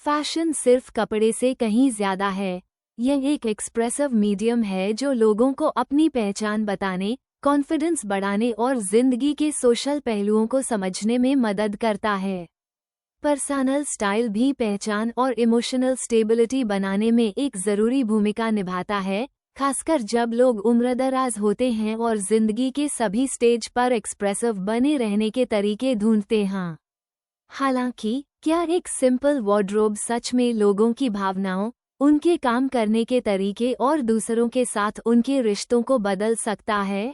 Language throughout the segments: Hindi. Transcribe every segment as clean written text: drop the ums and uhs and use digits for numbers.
फैशन सिर्फ कपड़े से कहीं ज्यादा है। यह एक एक्सप्रेसिव मीडियम है जो लोगों को अपनी पहचान बताने, कॉन्फिडेंस बढ़ाने और जिंदगी के सोशल पहलुओं को समझने में मदद करता है। पर्सनल स्टाइल भी पहचान और इमोशनल स्टेबिलिटी बनाने में एक जरूरी भूमिका निभाता है, खासकर जब लोग उम्रदराज होते हैं और जिंदगी के सभी स्टेज पर एक्सप्रेसिव बने रहने के तरीके ढूंढते हैं। हालांकि, क्या एक सिंपल वार्डरोब सच में लोगों की भावनाओं, उनके काम करने के तरीके और दूसरों के साथ उनके रिश्तों को बदल सकता है?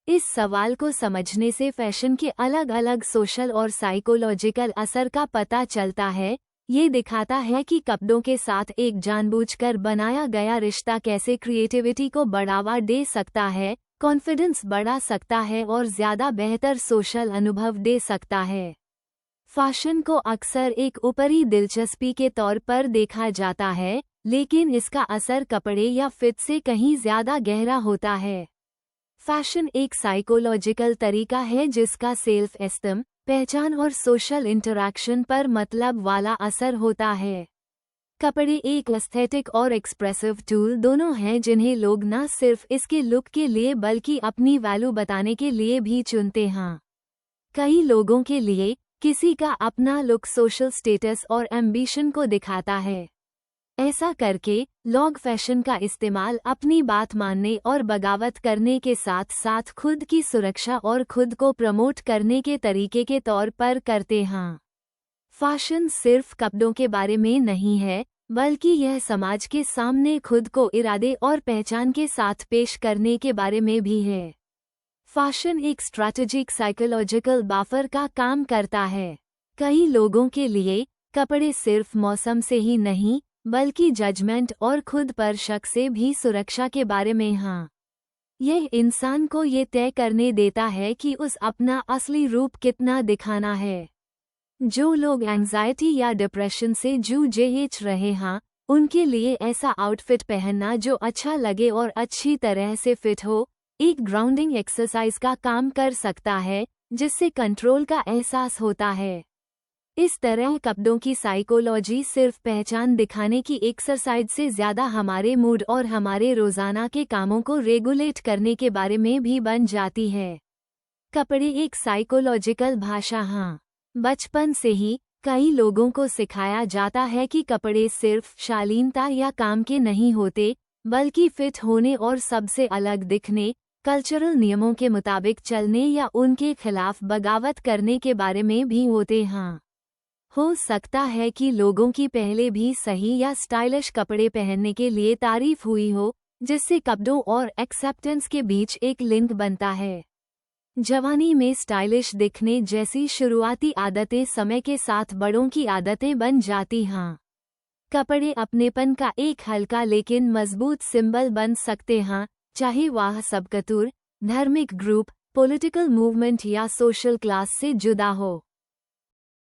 इस सवाल को समझने से फैशन के अलग अलग सोशल और साइकोलॉजिकल असर का पता चलता है। ये दिखाता है कि कपड़ों के साथ एक जानबूझकर बनाया गया रिश्ता कैसे क्रिएटिविटी को बढ़ावा दे सकता है, कॉन्फिडेंस बढ़ा सकता है और ज़्यादा बेहतर सोशल अनुभव दे सकता है। फैशन को अक्सर एक ऊपरी दिलचस्पी के तौर पर देखा जाता है, लेकिन इसका असर कपड़े या फिट से कहीं ज़्यादा गहरा होता है। फैशन एक साइकोलॉजिकल तरीका है जिसका सेल्फ एस्टीम, पहचान और सोशल इंटरैक्शन पर मतलब वाला असर होता है। कपड़े एक एस्थेटिक और एक्सप्रेसिव टूल दोनों हैं जिन्हें लोग न सिर्फ इसके लुक के लिए बल्कि अपनी वैल्यू बताने के लिए भी चुनते हैं। कई लोगों के लिए किसी का अपना लुक सोशल स्टेटस और एम्बिशन को दिखाता है। ऐसा करके लोग फैशन का इस्तेमाल अपनी बात मानने और बगावत करने के साथ साथ खुद की सुरक्षा और खुद को प्रमोट करने के तरीके के तौर पर करते हैं। फैशन सिर्फ कपड़ों के बारे में नहीं है, बल्कि यह समाज के सामने खुद को इरादे और पहचान के साथ पेश करने के बारे में भी है। फैशन एक स्ट्रैटेजिक साइकोलॉजिकल बफर का काम करता है। कई लोगों के लिए कपड़े सिर्फ मौसम से ही नहीं, बल्कि जजमेंट और खुद पर शक से भी सुरक्षा के बारे में हैं। यह इंसान को ये तय करने देता है कि उस अपना असली रूप कितना दिखाना है। जो लोग एंजाइटी या डिप्रेशन से जूझ रहे हैं, उनके लिए ऐसा आउटफिट पहनना जो अच्छा लगे और अच्छी तरह से फिट हो, एक ग्राउंडिंग एक्सरसाइज का काम कर सकता है, जिससे कंट्रोल का एहसास होता है। इस तरह कपड़ों की साइकोलॉजी सिर्फ पहचान दिखाने की एक्सरसाइज से ज़्यादा हमारे मूड और हमारे रोज़ाना के कामों को रेगुलेट करने के बारे में भी बन जाती है। कपड़े एक साइकोलॉजिकल भाषा हैं। बचपन से ही कई लोगों को सिखाया जाता है कि कपड़े सिर्फ शालीनता या काम के नहीं होते, बल्कि फिट होने और सबसे अलग दिखने, कल्चरल नियमों के मुताबिक चलने या उनके खिलाफ बगावत करने के बारे में भी होते हैं। हो सकता है कि लोगों की पहले भी सही या स्टाइलिश कपड़े पहनने के लिए तारीफ हुई हो, जिससे कपड़ों और एक्सेप्टेंस के बीच एक लिंक बनता है। जवानी में स्टाइलिश दिखने जैसी शुरुआती आदतें समय के साथ बड़ों की आदतें बन जाती हैं। कपड़े अपनेपन का एक हल्का लेकिन मजबूत सिंबल बन सकते हैं, चाहे वह सबकतूर, धार्मिक ग्रुप, पॉलिटिकल मूवमेंट या सोशल क्लास से जुदा हो।